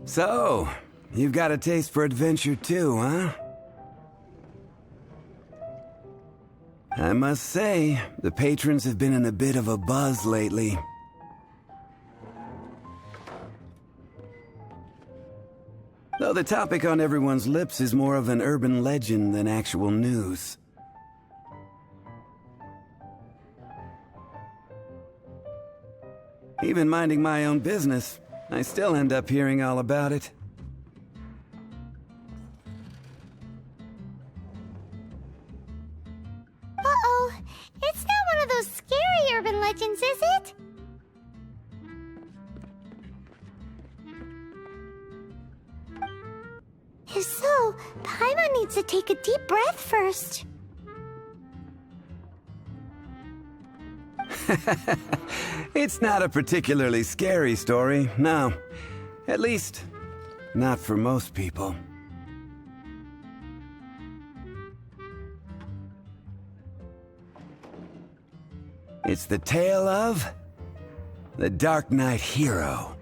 So, you've got a taste for adventure too, huh? I must say, the patrons have been in a bit of a buzz lately. Though the topic on everyone's lips is more of an urban legend than actual news. Even minding my own business, I still end up hearing all about it. Uh-oh, it's not one of those scary urban legends, is it? If so, Paimon needs to take a deep breath first. It's not a particularly scary story, no. At least, not for most people. It's the tale of the Dark Knight hero.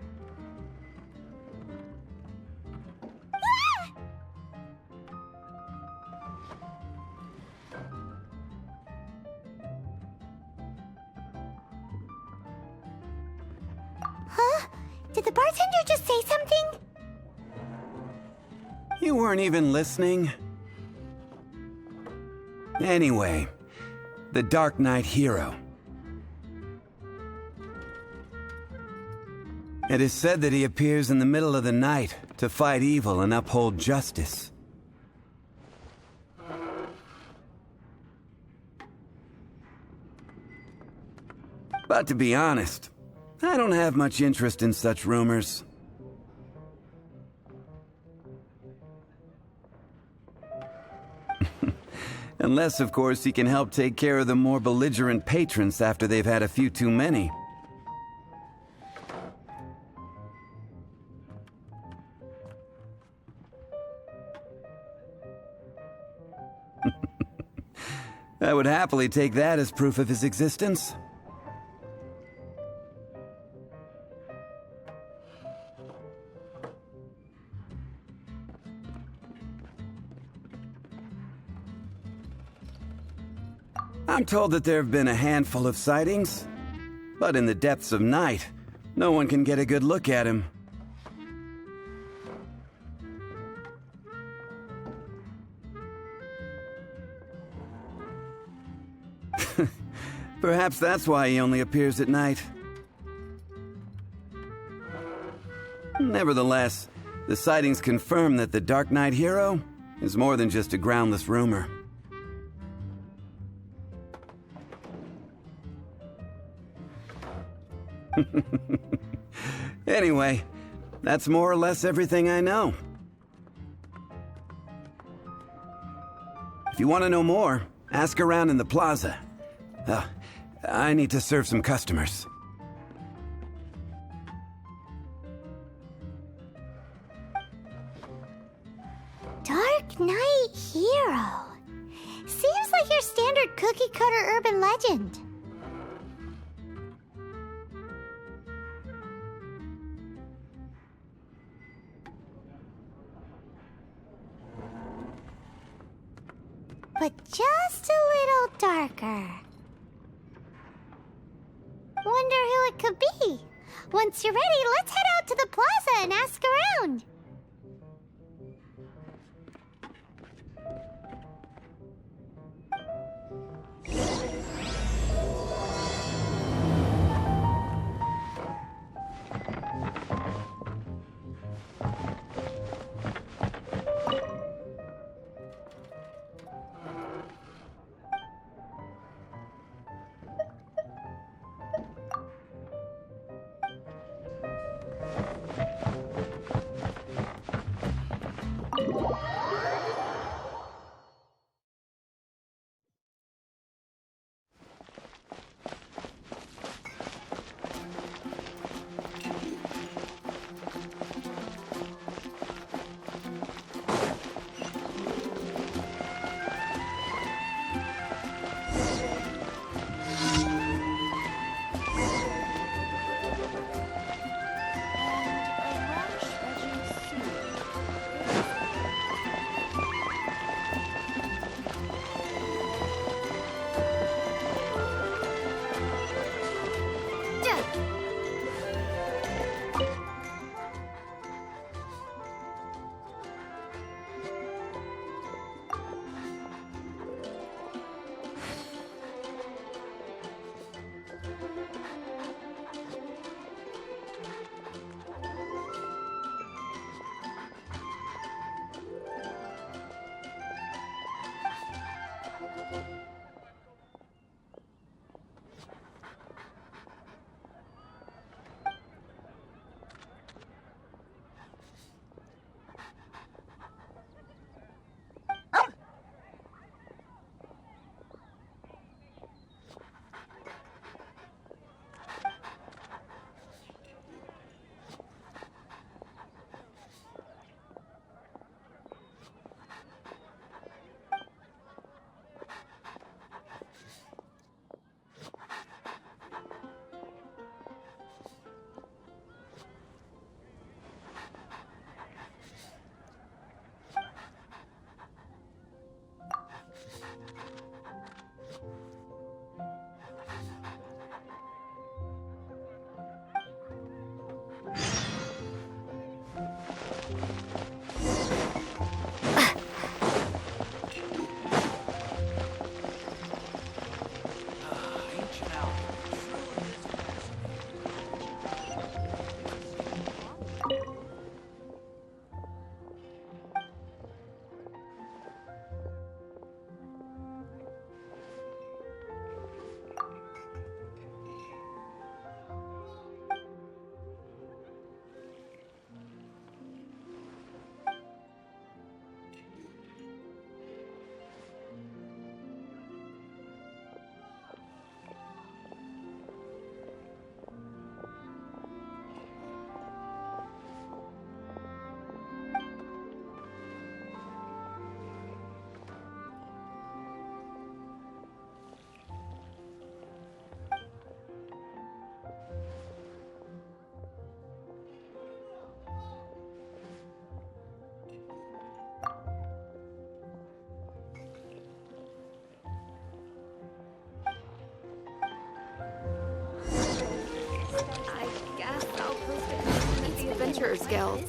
Huh? Did the bartender just say something? You weren't even listening. Anyway, the Dark Knight hero. It is said that he appears in the middle of the night to fight evil and uphold justice. But to be honest, I don't have much interest in such rumors. Unless, of course, he can help take care of the more belligerent patrons after they've had a few too many. I would happily take that as proof of his existence. I'm told that there have been a handful of sightings, but in the depths of night, no one can get a good look at him. Perhaps that's why he only appears at night. Nevertheless, the sightings confirm that the Dark Knight hero is more than just a groundless rumor. Anyway, that's more or less everything I know. If you want to know more, ask around in the plaza. I need to serve some customers. Dark Knight hero. Seems like your standard cookie-cutter urban legend. But just a little darker. Wonder who it could be. Once you're ready, let's head out to the plaza and ask around. Adventurers Guild.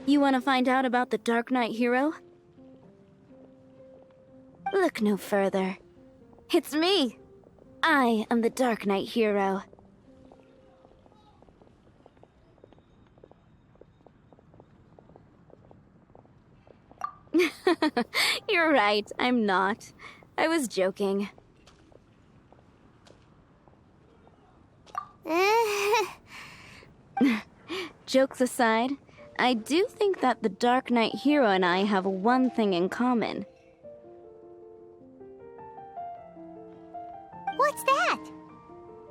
You want to find out about the Dark Knight hero? Look no further. It's me! I am the Dark Knight hero. You're right, I'm not. I was joking. Jokes aside, I do think that the Dark Knight hero and I have one thing in common. What's that?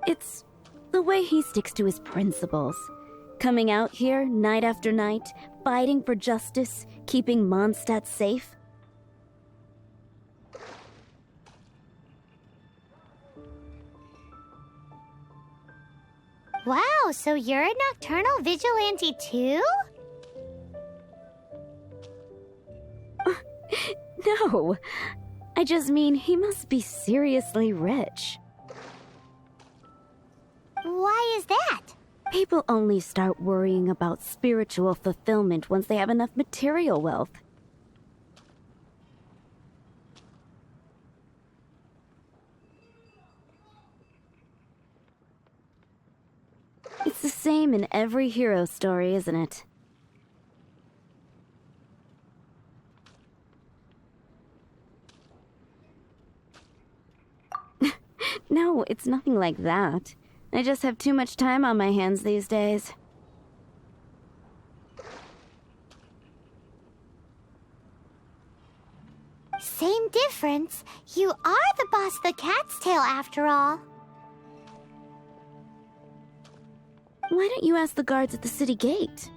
It's the way he sticks to his principles. Coming out here night after night, fighting for justice, keeping Mondstadt safe. Wow, so you're a nocturnal vigilante too? No, I just mean he must be seriously rich. Why is that? People only start worrying about spiritual fulfillment once they have enough material wealth. It's the same in every hero story, isn't it? No, it's nothing like that. I just have too much time on my hands these days. Same difference. You are the boss of the Cat's Tail after all. Why don't you ask the guards at the city gate?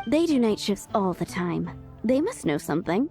They do night shifts all the time. They must know something.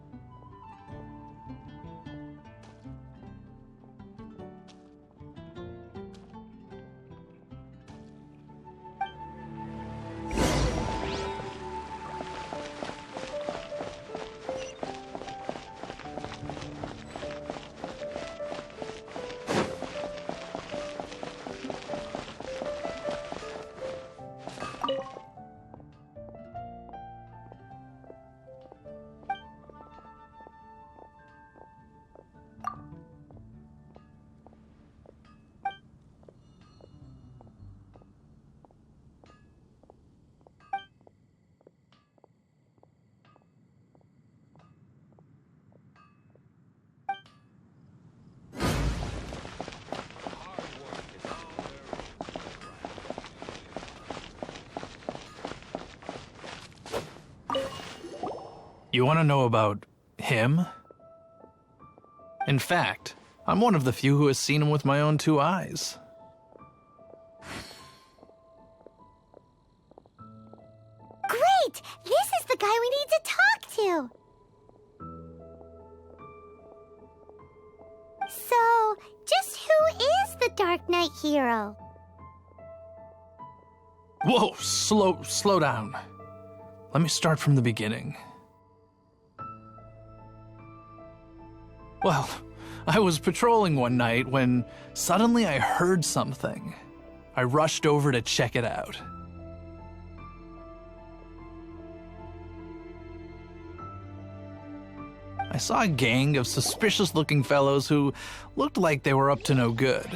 You want to know about him? In fact, I'm one of the few who has seen him with my own 2 eyes. Great! This is the guy we need to talk to! So, just who is the Dark Knight hero? Whoa, slow down. Let me start from the beginning. Well, I was patrolling one night when suddenly I heard something. I rushed over to check it out. I saw a gang of suspicious-looking fellows who looked like they were up to no good.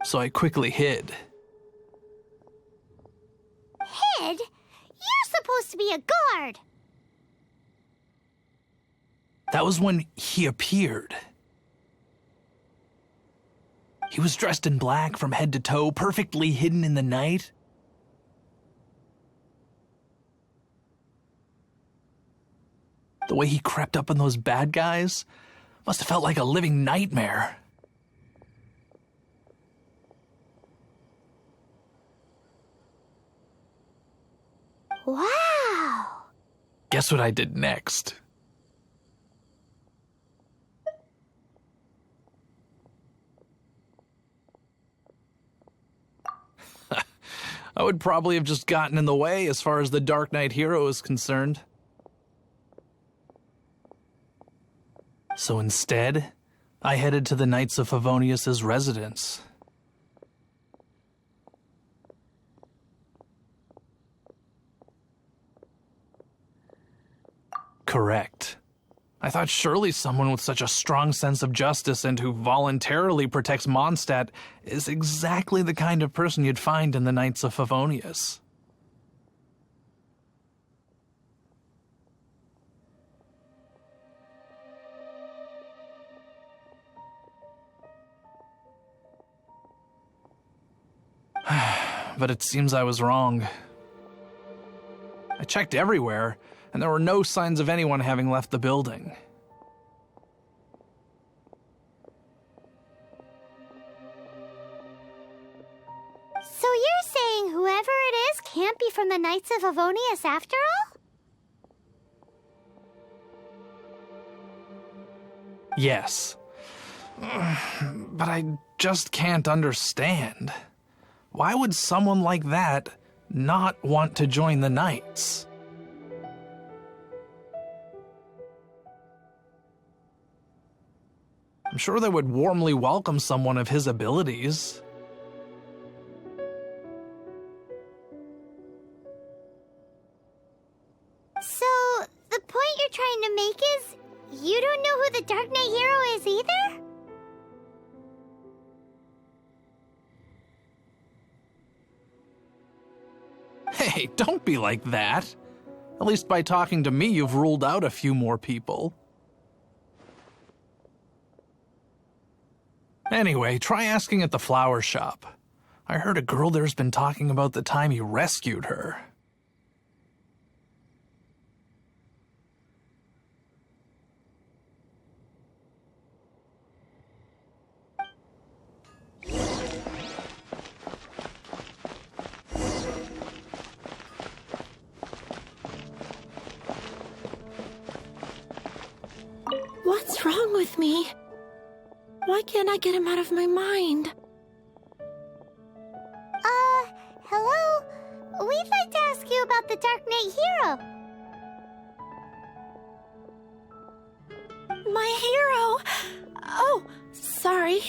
So I quickly hid. Hid? You're supposed to be a guard! That was when he appeared. He was dressed in black from head to toe, perfectly hidden in the night. The way he crept up on those bad guys must have felt like a living nightmare. Wow! Guess what I did next? I would probably have just gotten in the way as far as the Dark Knight hero is concerned. So instead, I headed to the Knights of Favonius' residence. Correct. I thought surely someone with such a strong sense of justice and who voluntarily protects Mondstadt is exactly the kind of person you'd find in the Knights of Favonius. But it seems I was wrong. I checked everywhere, and there were no signs of anyone having left the building. So you're saying whoever it is can't be from the Knights of Favonius after all? Yes. But I just can't understand. Why would someone like that not want to join the Knights? I'm sure they would warmly welcome someone of his abilities. So, the point you're trying to make is you don't know who the Dark Knight hero is either? Hey, don't be like that. At least by talking to me, you've ruled out a few more people. Anyway, try asking at the flower shop. I heard a girl there's been talking about the time you rescued her. What's wrong with me? Why can't I get him out of my mind? Hello? We'd like to ask you about the Dark Knight hero. My hero! Oh, sorry.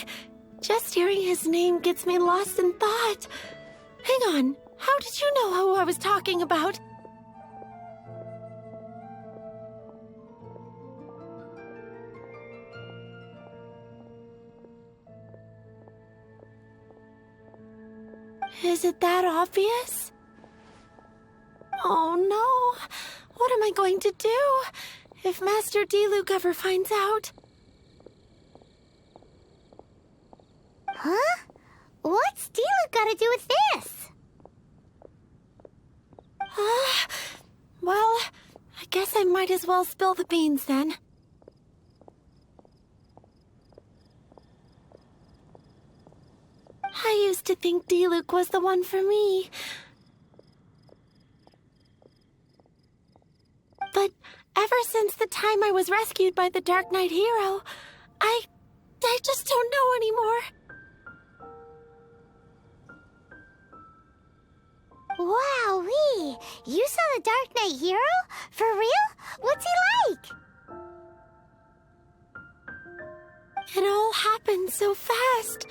Just hearing his name gets me lost in thought. Hang on, how did you know who I was talking about? Is it that obvious? Oh no! What am I going to do if Master Diluc ever finds out? Huh? What's Diluc got to do with this? Well, I guess I might as well spill the beans then. I used to think Diluc was the one for me. But ever since the time I was rescued by the Dark Knight hero, I just don't know anymore. Wowee! You saw the Dark Knight hero? For real? What's he like? It all happened so fast.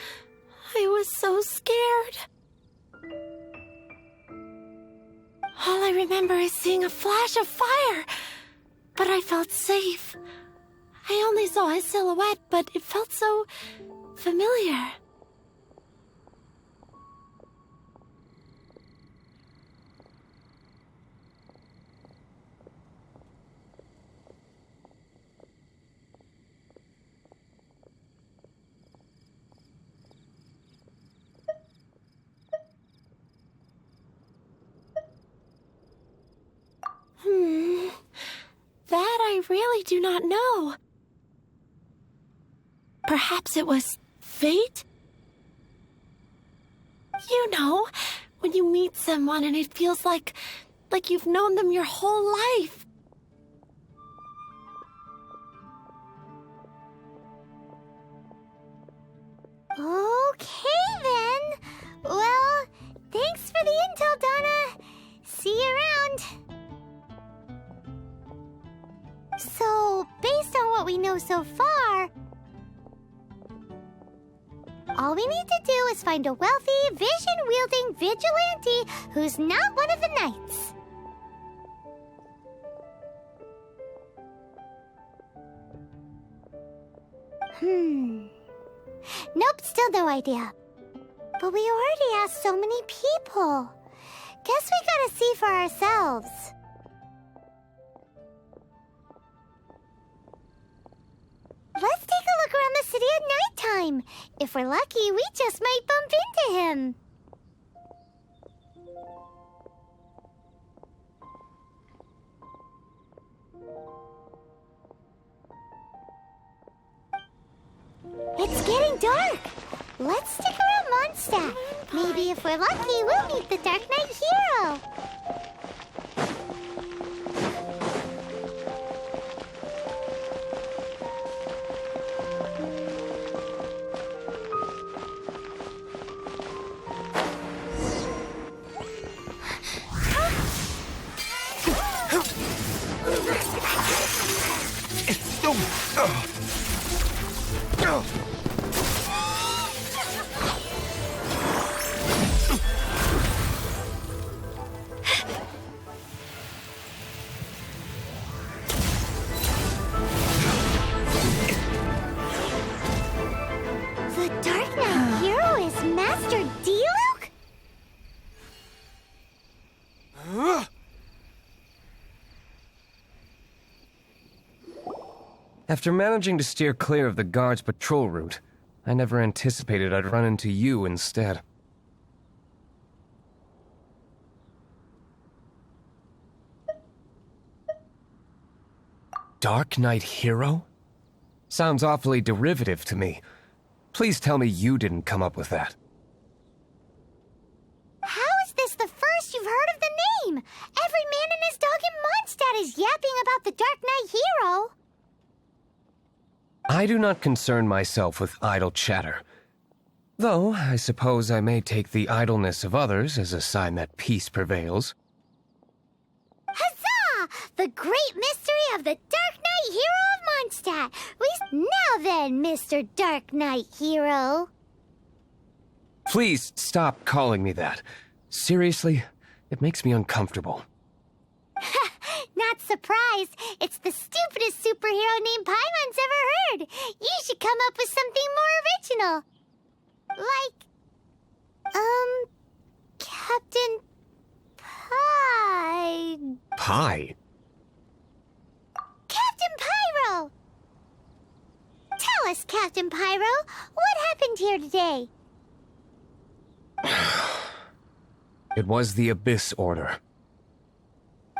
I was so scared. All I remember is seeing a flash of fire, but I felt safe. I only saw his silhouette, but it felt so familiar. That I really do not know. Perhaps it was fate? You know, when you meet someone and it feels like you've known them your whole life. Okay then. Well, thanks for the intel, Donna. See you around. So, based on what we know so far, all we need to do is find a wealthy, vision-wielding vigilante who's not one of the knights. Nope, still no idea. But we already asked so many people. Guess we gotta see for ourselves. Let's take a look around the city at nighttime. If we're lucky, we just might bump into him. It's getting dark. Let's stick around Mondstadt. Maybe if we're lucky, we'll meet the Dark Knight hero. The Dark Knight hero is Master Diluc? After managing to steer clear of the guard's patrol route, I never anticipated I'd run into you instead. Dark Knight hero? Sounds awfully derivative to me. Please tell me you didn't come up with that. How is this the first you've heard of the name? Every man and his dog in Mondstadt is yapping about the Dark Knight hero. I do not concern myself with idle chatter. Though, I suppose I may take the idleness of others as a sign that peace prevails. Huzzah! The great mystery of the Dark Knight hero of Mondstadt. Now then, Mr. Dark Knight hero. Please stop calling me that. Seriously, it makes me uncomfortable. Not surprised. It's the stupidest superhero name Paimon's ever heard. You should come up with something more original. Like, Captain Pie. Pie? Captain Pyro! Tell us, Captain Pyro, what happened here today? It was the Abyss Order.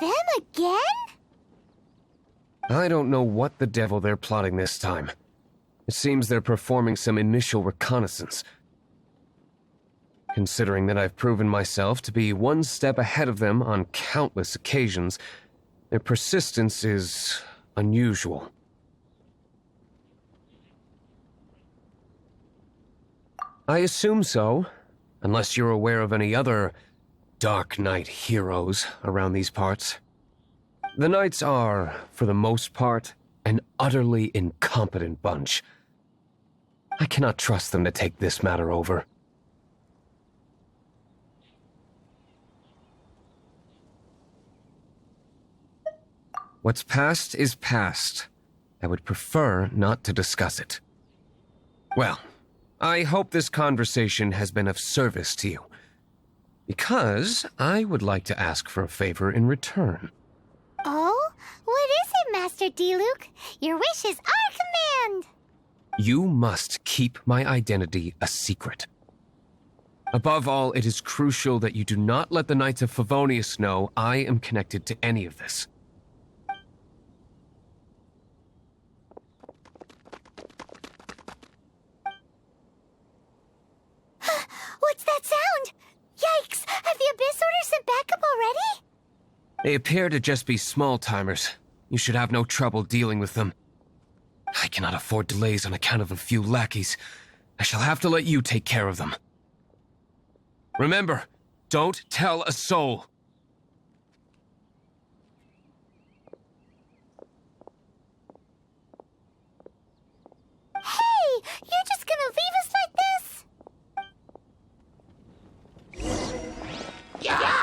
Them again? I don't know what the devil they're plotting this time. It seems they're performing some initial reconnaissance. Considering that I've proven myself to be one step ahead of them on countless occasions, their persistence is unusual. I assume so, unless you're aware of any other Dark Knight heroes around these parts. The Knights are, for the most part, an utterly incompetent bunch. I cannot trust them to take this matter over. What's past is past. I would prefer not to discuss it. Well, I hope this conversation has been of service to you, because I would like to ask for a favor in return. Oh? What is it, Master Diluc? Your wish is our command! You must keep my identity a secret. Above all, it is crucial that you do not let the Knights of Favonius know I am connected to any of this. What's that sound? Yikes! Have the Abyss Order sent backup already? They appear to just be small-timers. You should have no trouble dealing with them. I cannot afford delays on account of a few lackeys. I shall have to let you take care of them. Remember, don't tell a soul. Hey! You're just gonna leave us like this? Yeah!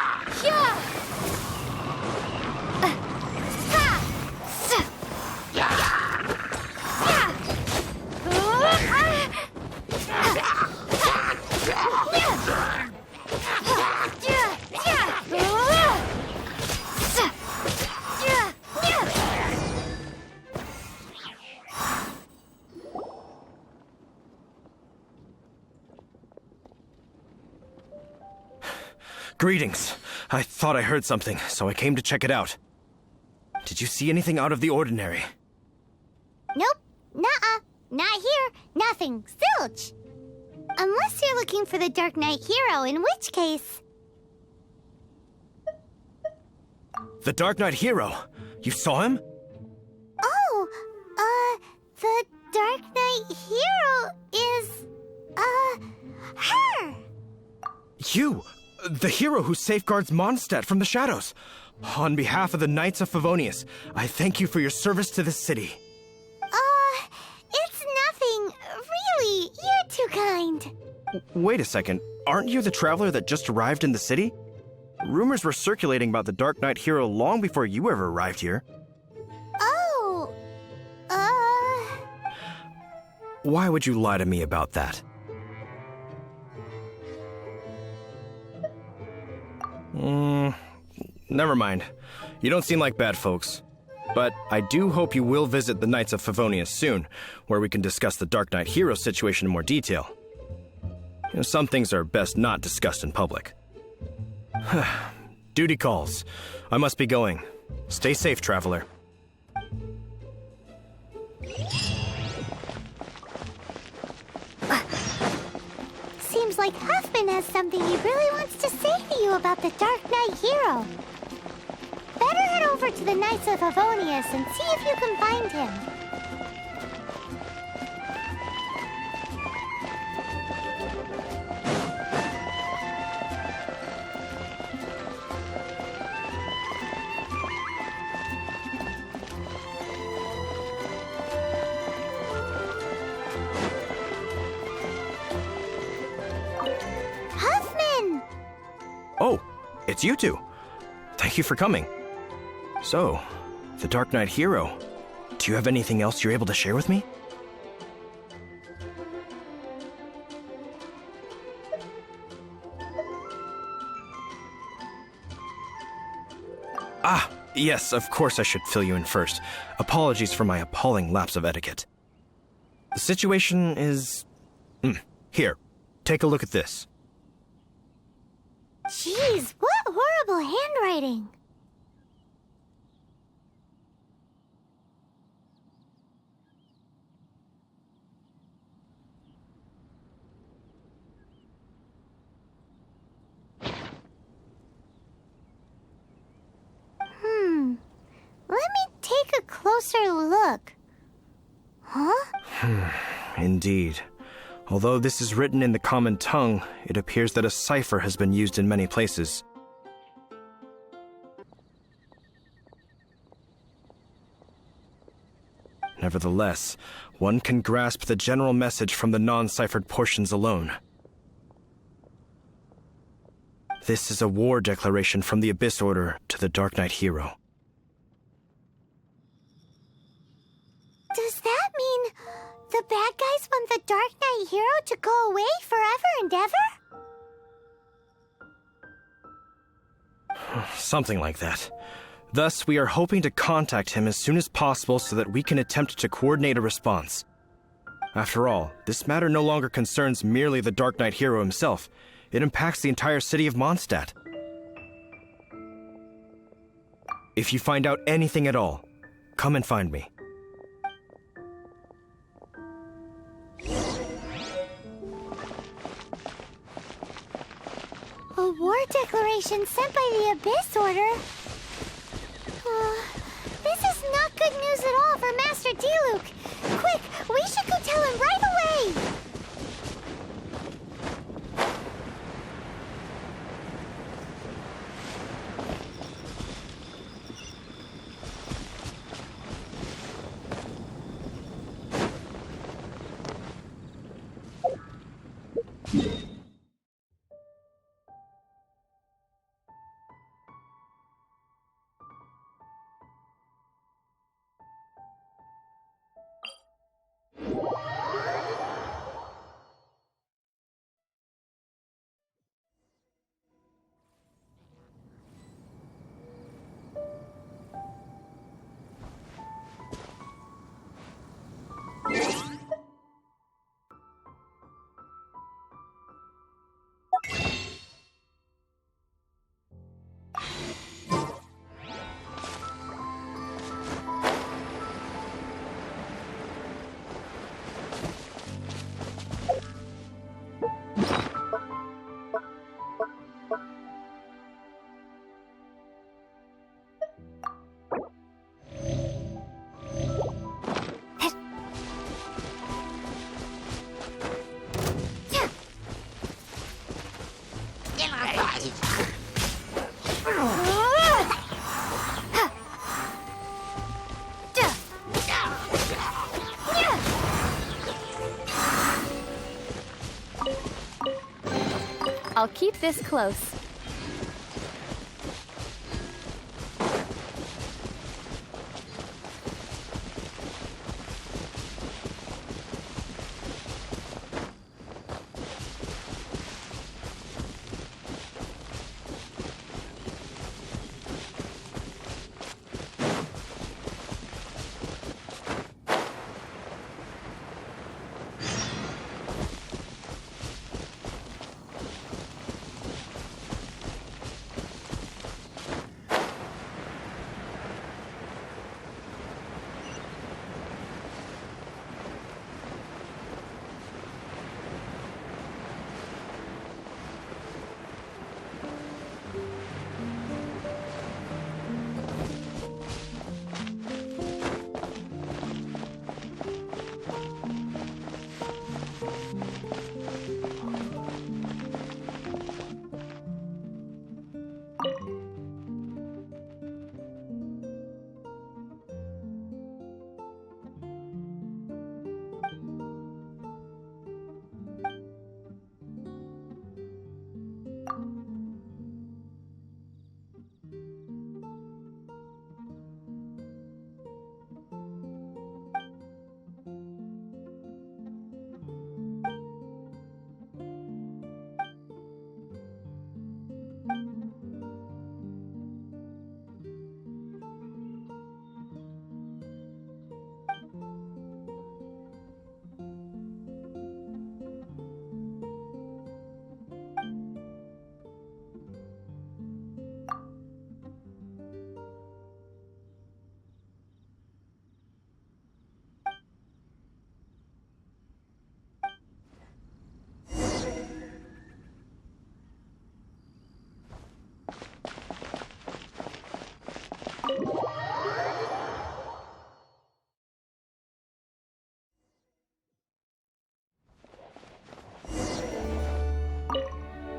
Greetings. I thought I heard something, so I came to check it out. Did you see anything out of the ordinary? Nope. Nuh-uh. Not here. Nothing. Zilch. Unless you're looking for the Dark Knight hero, in which case... The Dark Knight hero? You saw him? Oh, the Dark Knight hero is, her! You! The hero who safeguards Mondstadt from the shadows. On behalf of the Knights of Favonius, I thank you for your service to this city. mind. Wait a second. Aren't you the traveler that just arrived in the city? Rumors were circulating about the Dark Knight hero long before you ever arrived here. Oh, Why would you lie to me about that? Never mind. You don't seem like bad folks. But I do hope you will visit the Knights of Favonius soon, where we can discuss the Dark Knight hero situation in more detail. Some things are best not discussed in public. Duty calls. I must be going. Stay safe, traveler. seems like Huffman has something he really wants to say to you about the Dark Knight hero. Better head over to the Knights of Favonius and see if you can find him. Huffman! Oh, it's you two. Thank you for coming. So, the Dark Knight hero. Do you have anything else you're able to share with me? Ah, yes, of course I should fill you in first. Apologies for my appalling lapse of etiquette. The situation is... Here, take a look at this. Jeez, what horrible handwriting. Let me take a closer look. Huh? Indeed. Although this is written in the common tongue, it appears that a cipher has been used in many places. Nevertheless, one can grasp the general message from the non-ciphered portions alone. This is a war declaration from the Abyss Order to the Dark Knight hero. Does that mean the bad guys want the Dark Knight hero to go away forever and ever? Something like that. Thus, we are hoping to contact him as soon as possible so that we can attempt to coordinate a response. After all, this matter no longer concerns merely the Dark Knight hero himself. It impacts the entire city of Mondstadt. If you find out anything at all, come and find me. A war declaration sent by the Abyss Order? This is not good news at all for Master Diluc. Quick, we should go tell him right away! I'll keep this close.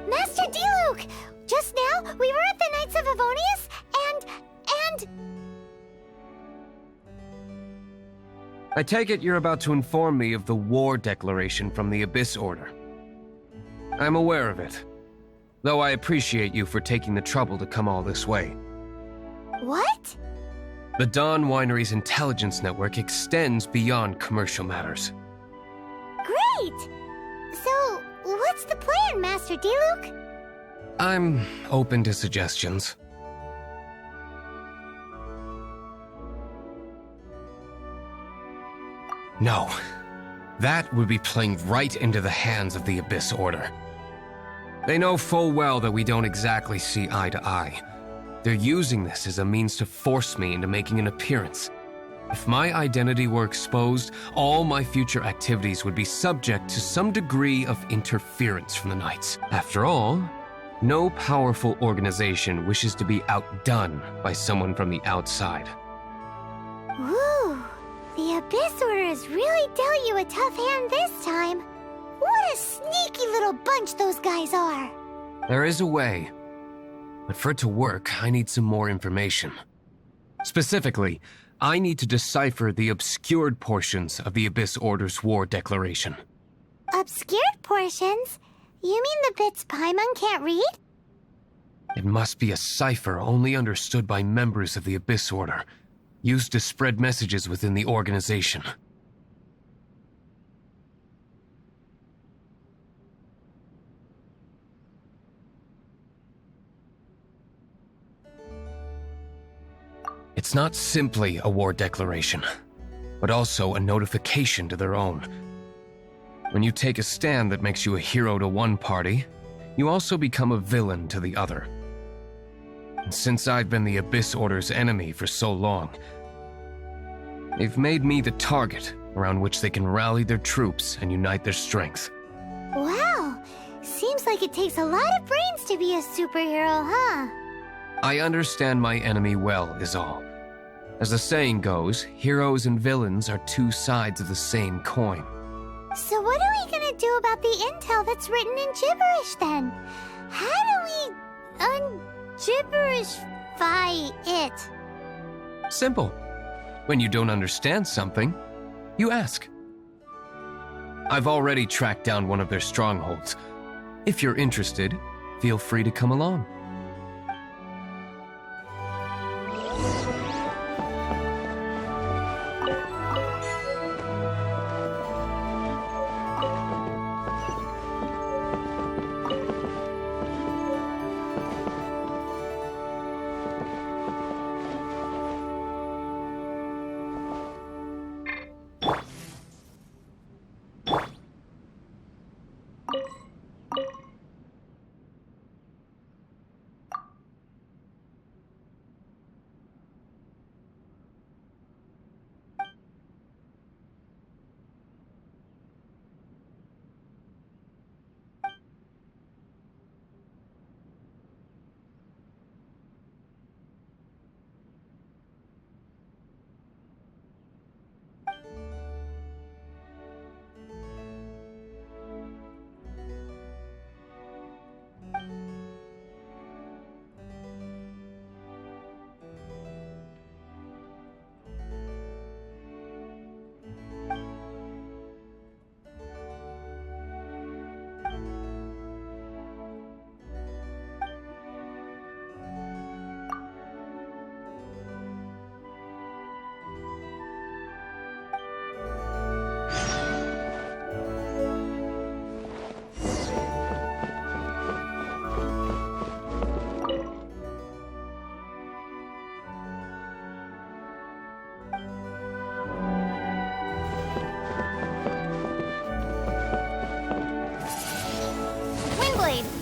Master Diluc! Just now, we were at the Knights of Avonius, and... I take it you're about to inform me of the war declaration from the Abyss Order. I'm aware of it, though I appreciate you for taking the trouble to come all this way. What? The Dawn Winery's intelligence network extends beyond commercial matters. Great! So, what's the plan, Master Diluc? I'm open to suggestions. No. That would be playing right into the hands of the Abyss Order. They know full well that we don't exactly see eye to eye. They're using this as a means to force me into making an appearance. If my identity were exposed, all my future activities would be subject to some degree of interference from the Knights. After all, no powerful organization wishes to be outdone by someone from the outside. Ooh, the Abyss Order has really dealt you a tough hand this time. What a sneaky little bunch those guys are. There is a way, but for it to work, I need some more information. Specifically, I need to decipher the obscured portions of the Abyss Order's war declaration. Obscured portions? You mean the bits Paimon can't read? It must be a cipher only understood by members of the Abyss Order, used to spread messages within the organization. It's not simply a war declaration, but also a notification to their own. When you take a stand that makes you a hero to one party, you also become a villain to the other. And since I've been the Abyss Order's enemy for so long, they've made me the target around which they can rally their troops and unite their strength. Wow, seems like it takes a lot of brains to be a superhero, huh? I understand my enemy well, is all. As the saying goes, heroes and villains are two sides of the same coin. So what are we gonna do about the intel that's written in gibberish then? How do we un-gibberishify it? Simple. When you don't understand something, you ask. I've already tracked down one of their strongholds. If you're interested, feel free to come along. Windblade!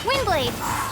Windblade.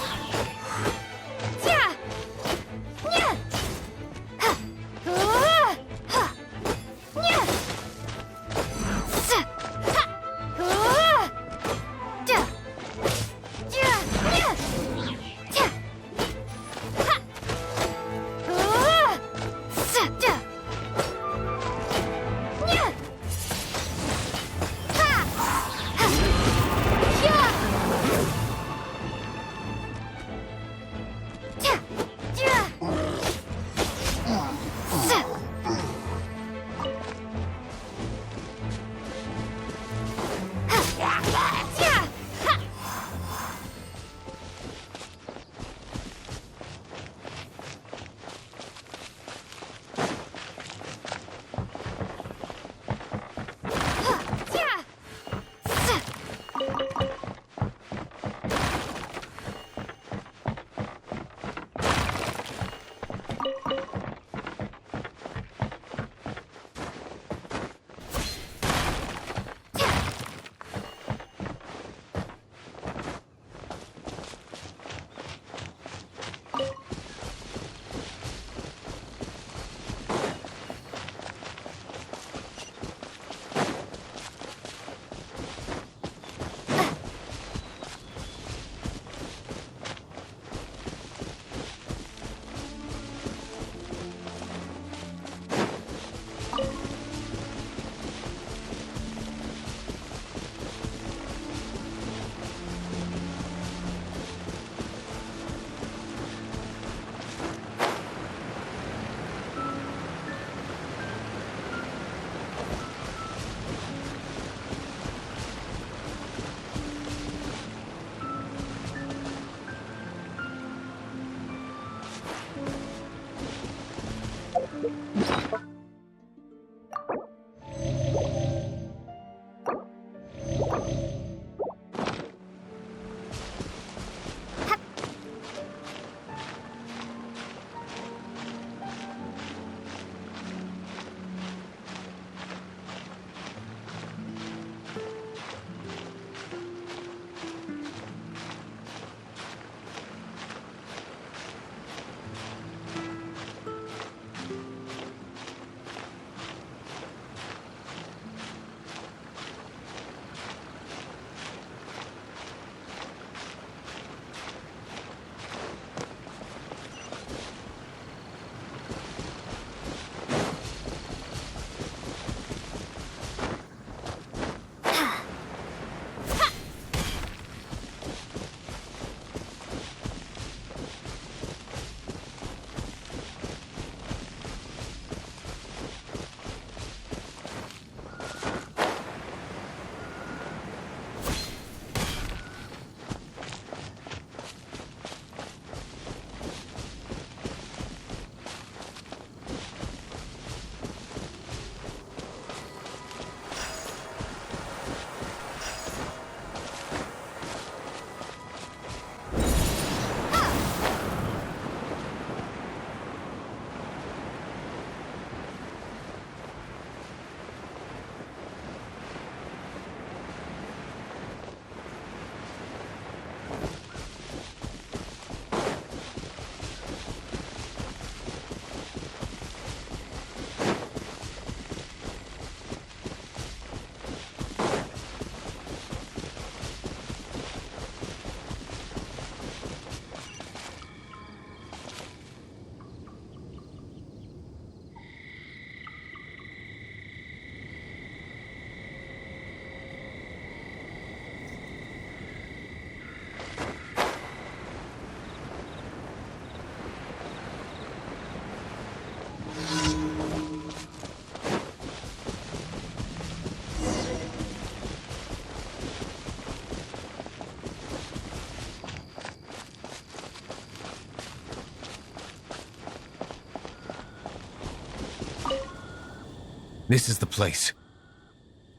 This is the place.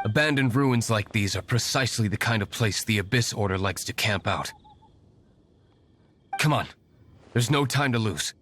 Abandoned ruins like these are precisely the kind of place the Abyss Order likes to camp out. Come on. There's no time to lose.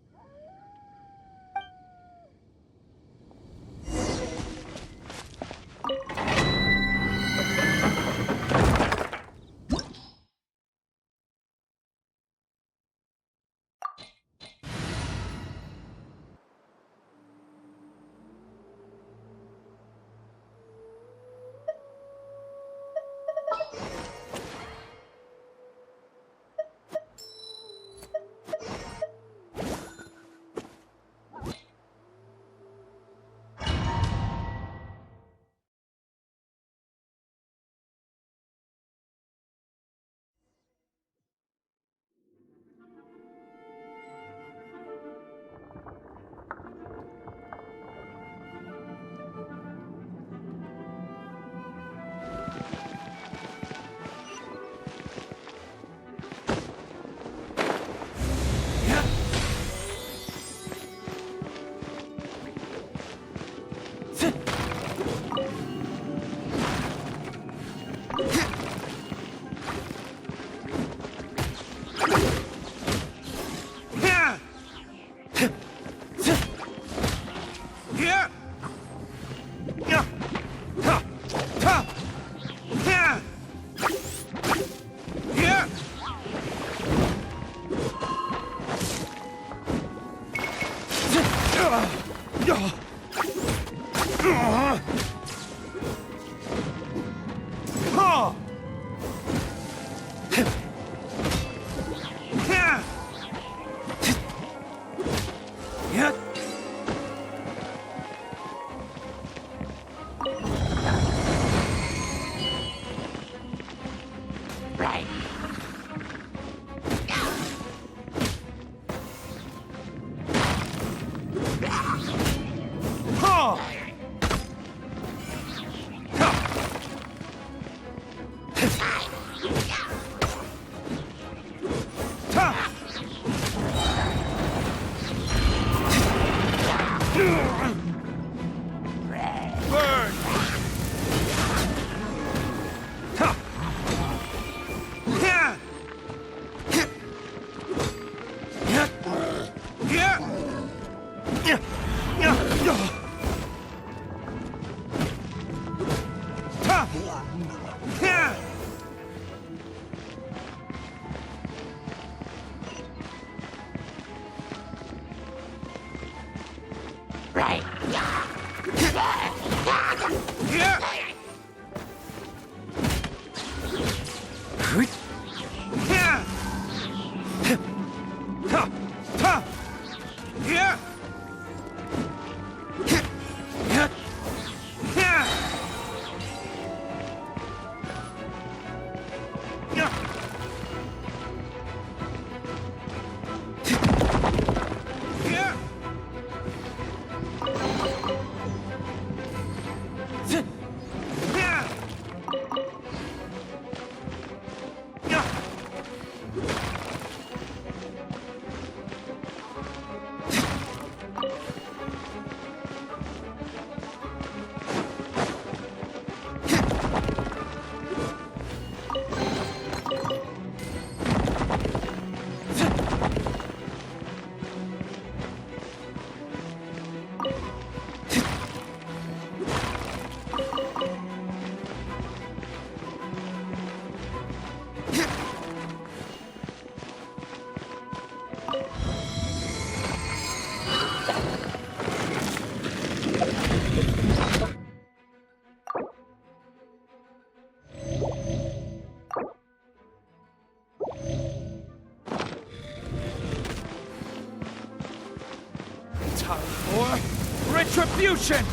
Retribution!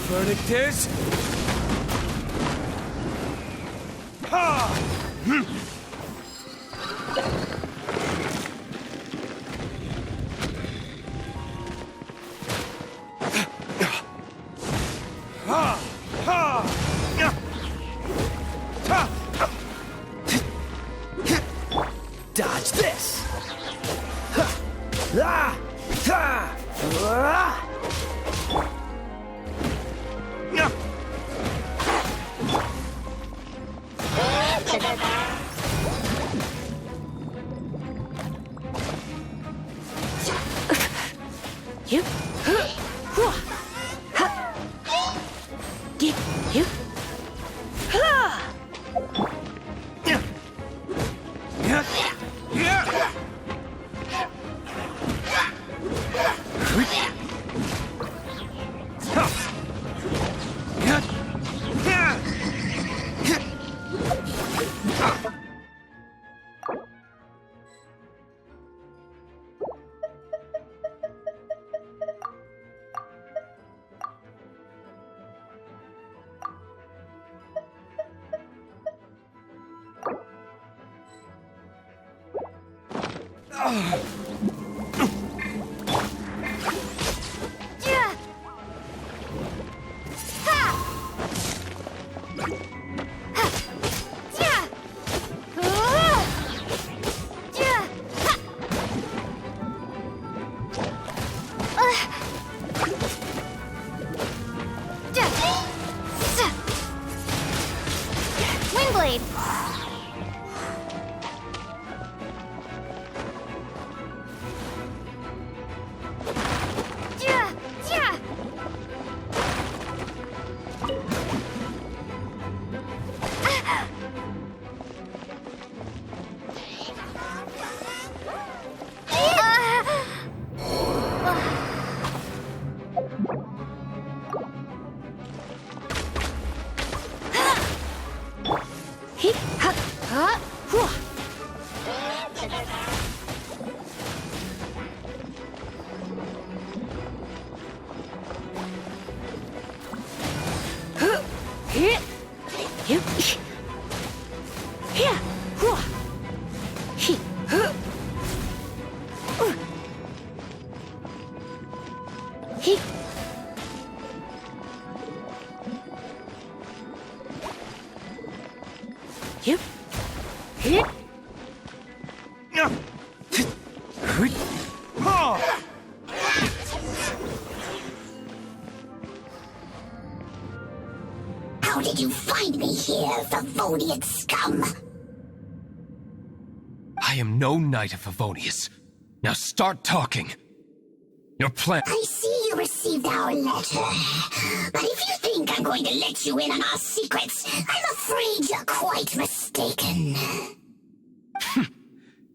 Verdict is... Ha! Dodge this! You. Get you. Windblade. How did you find me here, Favonian scum? I am no knight of Favonius. Now start talking. Your plan... I see you received our letter. But if you think I'm going to let you in on our secrets, I'm afraid you're quite mistaken.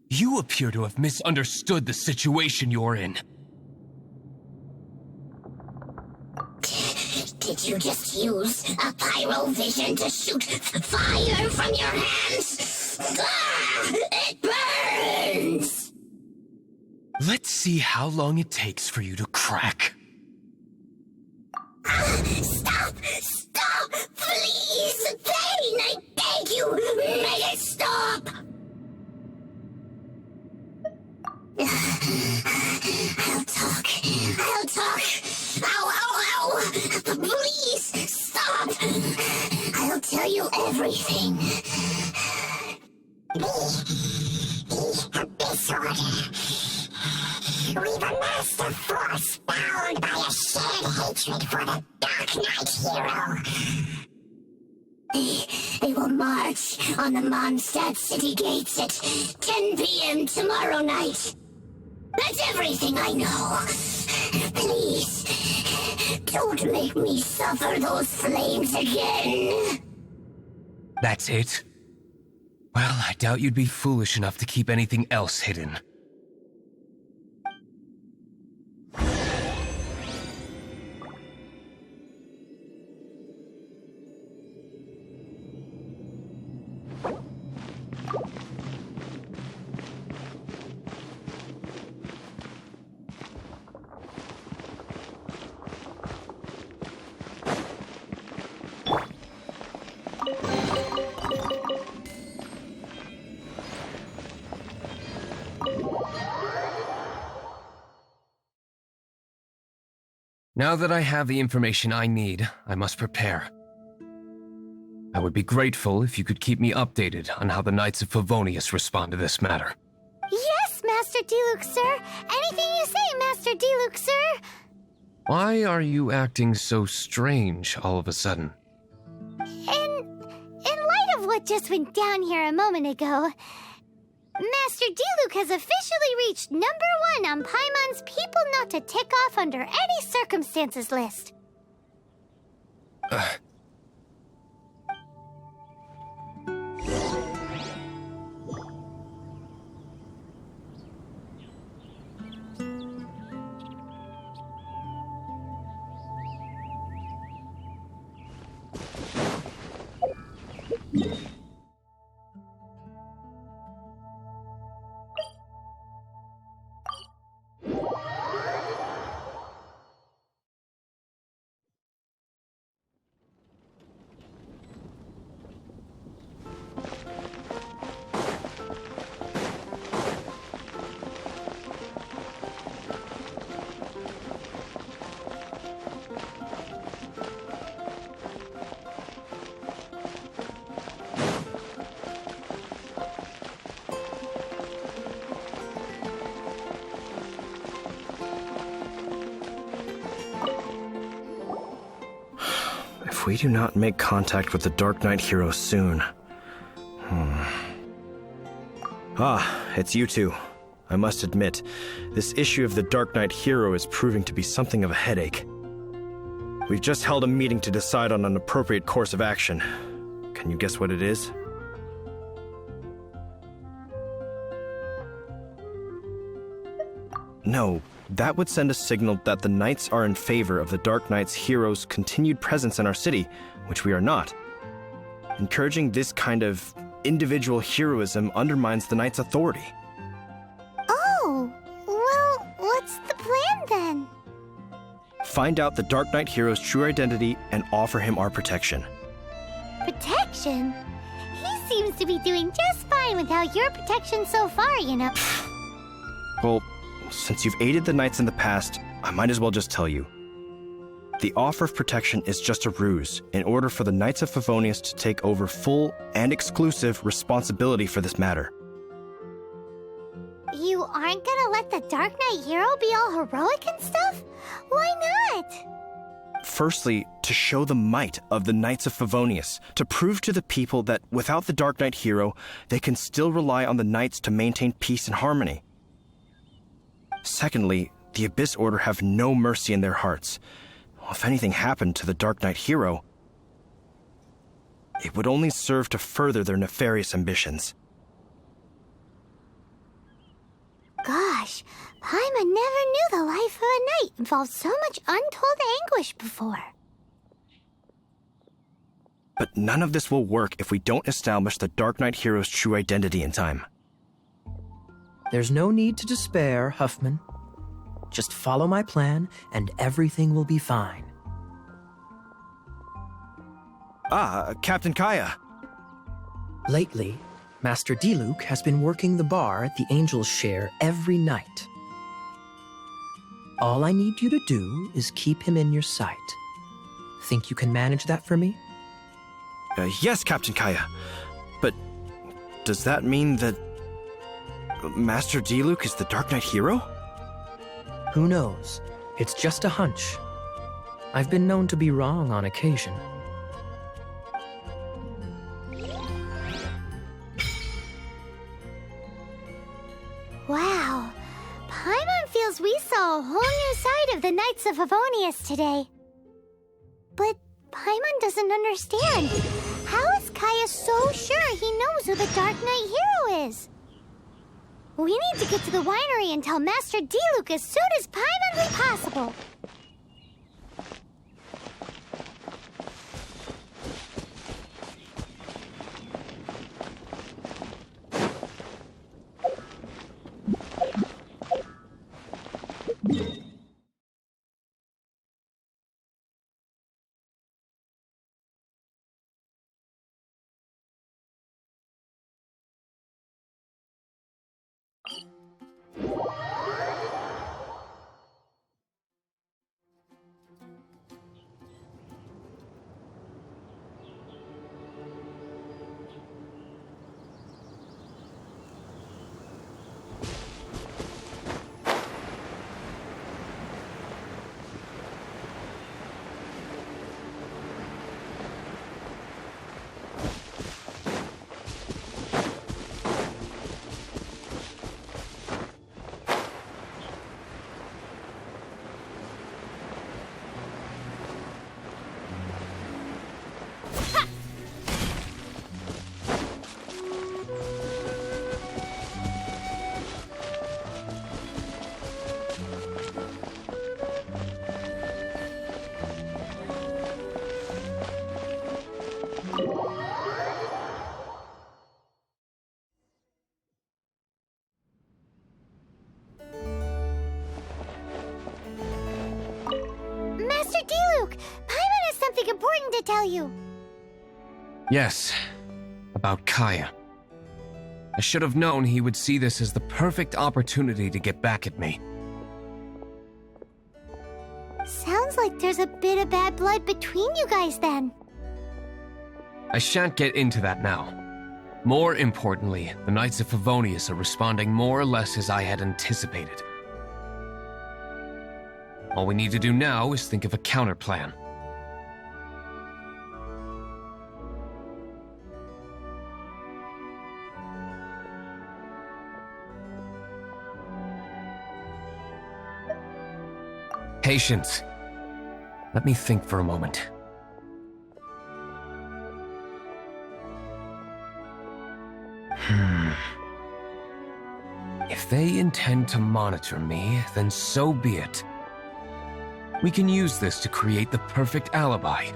You appear to have misunderstood the situation you're in. Did you just use a pyro vision to shoot fire from your hands? Ah, it burns! Let's see how long it takes for you to crack. Stop! Stop! Please! Pain! I beg you! Make it stop! I'll talk. I'll talk. Ow, ow, ow! Please, stop! I'll tell you everything. This order. We've amassed a force bound by a shared hatred for the Dark Knight hero. They will march on the Mondstadt city gates at 10 p.m. tomorrow night. That's everything I know. Please, don't make me suffer those flames again. That's it? Well, I doubt you'd be foolish enough to keep anything else hidden. Now that I have the information I need, I must prepare. I would be grateful if you could keep me updated on how the Knights of Favonius respond to this matter. Yes, Master Diluc, sir. Anything you say, Master Diluc, sir. Why are you acting so strange all of a sudden? In light of what just went down here a moment ago, Master Diluc has officially reached #1 on Paimon's people not to tick off under any circumstances list. If we do not make contact with the Dark Knight hero soon... Ah, it's you two. I must admit, this issue of the Dark Knight hero is proving to be something of a headache. We've just held a meeting to decide on an appropriate course of action. Can you guess what it is? No, that would send a signal that the Knights are in favor of the Dark Knight's hero's continued presence in our city, which we are not. Encouraging this kind of individual heroism undermines the Knight's authority. Oh, well, what's the plan then? Find out the Dark Knight hero's true identity and offer him our protection. Protection? He seems to be doing just fine without your protection so far, you know. Well, since you've aided the Knights in the past, I might as well just tell you. The offer of protection is just a ruse in order for the Knights of Favonius to take over full and exclusive responsibility for this matter. You aren't gonna let the Dark Knight hero be all heroic and stuff? Why not? Firstly, to show the might of the Knights of Favonius, to prove to the people that without the Dark Knight hero, they can still rely on the Knights to maintain peace and harmony. Secondly, the Abyss Order have no mercy in their hearts. If anything happened to the Dark Knight hero, it would only serve to further their nefarious ambitions. Gosh, Paimon never knew the life of a knight involved so much untold anguish before. But none of this will work if we don't establish the Dark Knight hero's true identity in time. There's no need to despair, Huffman. Just follow my plan, and everything will be fine. Ah, Captain Kaya. Lately, Master Diluc has been working the bar at the Angel's Share every night. All I need you to do is keep him in your sight. Think you can manage that for me? Yes, Captain Kaya. But does that mean that Master Diluc is the Dark Knight hero? Who knows? It's just a hunch. I've been known to be wrong on occasion. Wow, Paimon feels we saw a whole new side of the Knights of Favonius today. But Paimon doesn't understand. How is Kaya so sure he knows who the Dark Knight hero is? We need to get to the winery and tell Master Diluc as soon as Paimonly possible. thing to tell you. Yes, about Kaya. I should have known he would see this as the perfect opportunity to get back at me. Sounds like there's a bit of bad blood between you guys then. I shan't get into that now. More importantly, the Knights of Favonius are responding more or less as I had anticipated. All we need to do now is think of a counterplan. Patience. Let me think for a moment. If they intend to monitor me, then so be it. We can use this to create the perfect alibi.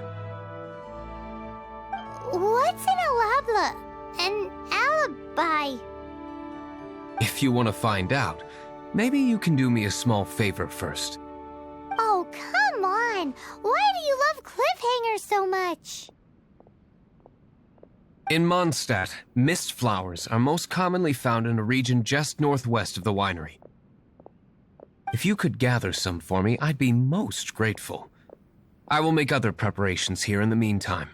What's an alabla? An alibi? If you want to find out, maybe you can do me a small favor first. Oh, come on! Why do you love cliffhangers so much? In Mondstadt, mist flowers are most commonly found in a region just northwest of the winery. If you could gather some for me, I'd be most grateful. I will make other preparations here in the meantime.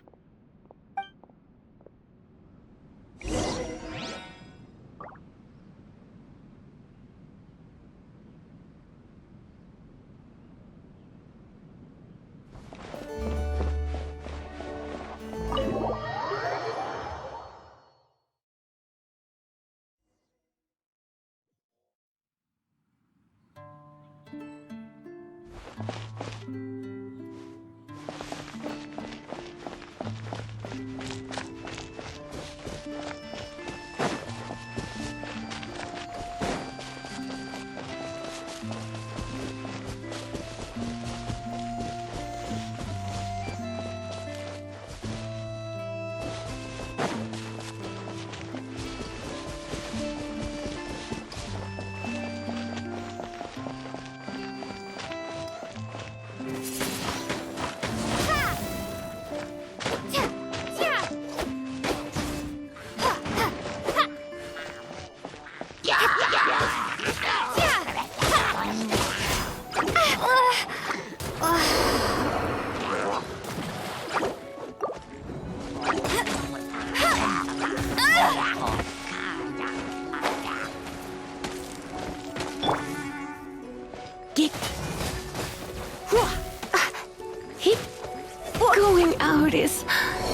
Going out is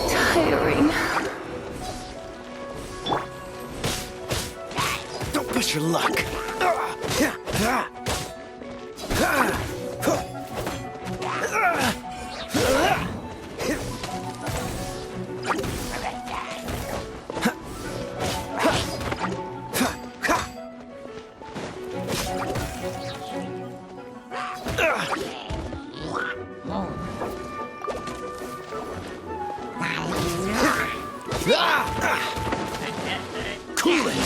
tiring. Don't push your luck. Cool it.